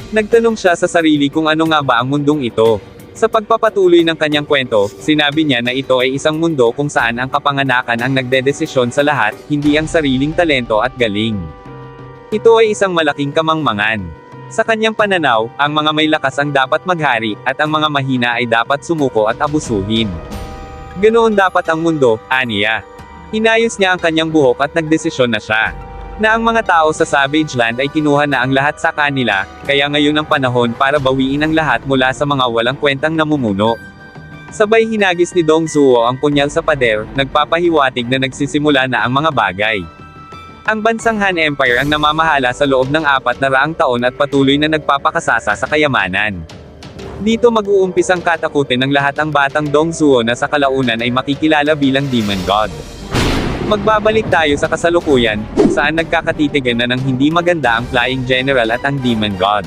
Nagtanong siya sa sarili kung ano nga ba ang mundong ito. Sa pagpapatuloy ng kanyang kwento, sinabi niya na ito ay isang mundo kung saan ang kapanganakan ang nagdedesisyon sa lahat, hindi ang sariling talento at galing. Ito ay isang malaking kamangmangan. Sa kanyang pananaw, ang mga may lakas ang dapat maghari, at ang mga mahina ay dapat sumuko at abusuhin. Ganoon dapat ang mundo, aniya. Inayos niya ang kanyang buhok at nagdesisyon na siya. Na ang mga tao sa Savage Land ay kinuha na ang lahat sa kanila, kaya ngayon ang panahon para bawiin ang lahat mula sa mga walang kwentang namumuno. Sabay hinagis ni Dong Zhuo ang punyal sa pader, nagpapahiwatig na nagsisimula na ang mga bagay. Ang bansang Han Empire ang namamahala sa loob ng 400 taon at patuloy na nagpapakasasa sa kayamanan. Dito mag-uumpisang katakutin ng lahat ang batang Dong Zhuo na sa kalaunan ay makikilala bilang Demon God. Magbabalik tayo sa kasalukuyan, kung saan nagkakatitigan na ng hindi maganda ang Flying General at ang Demon God.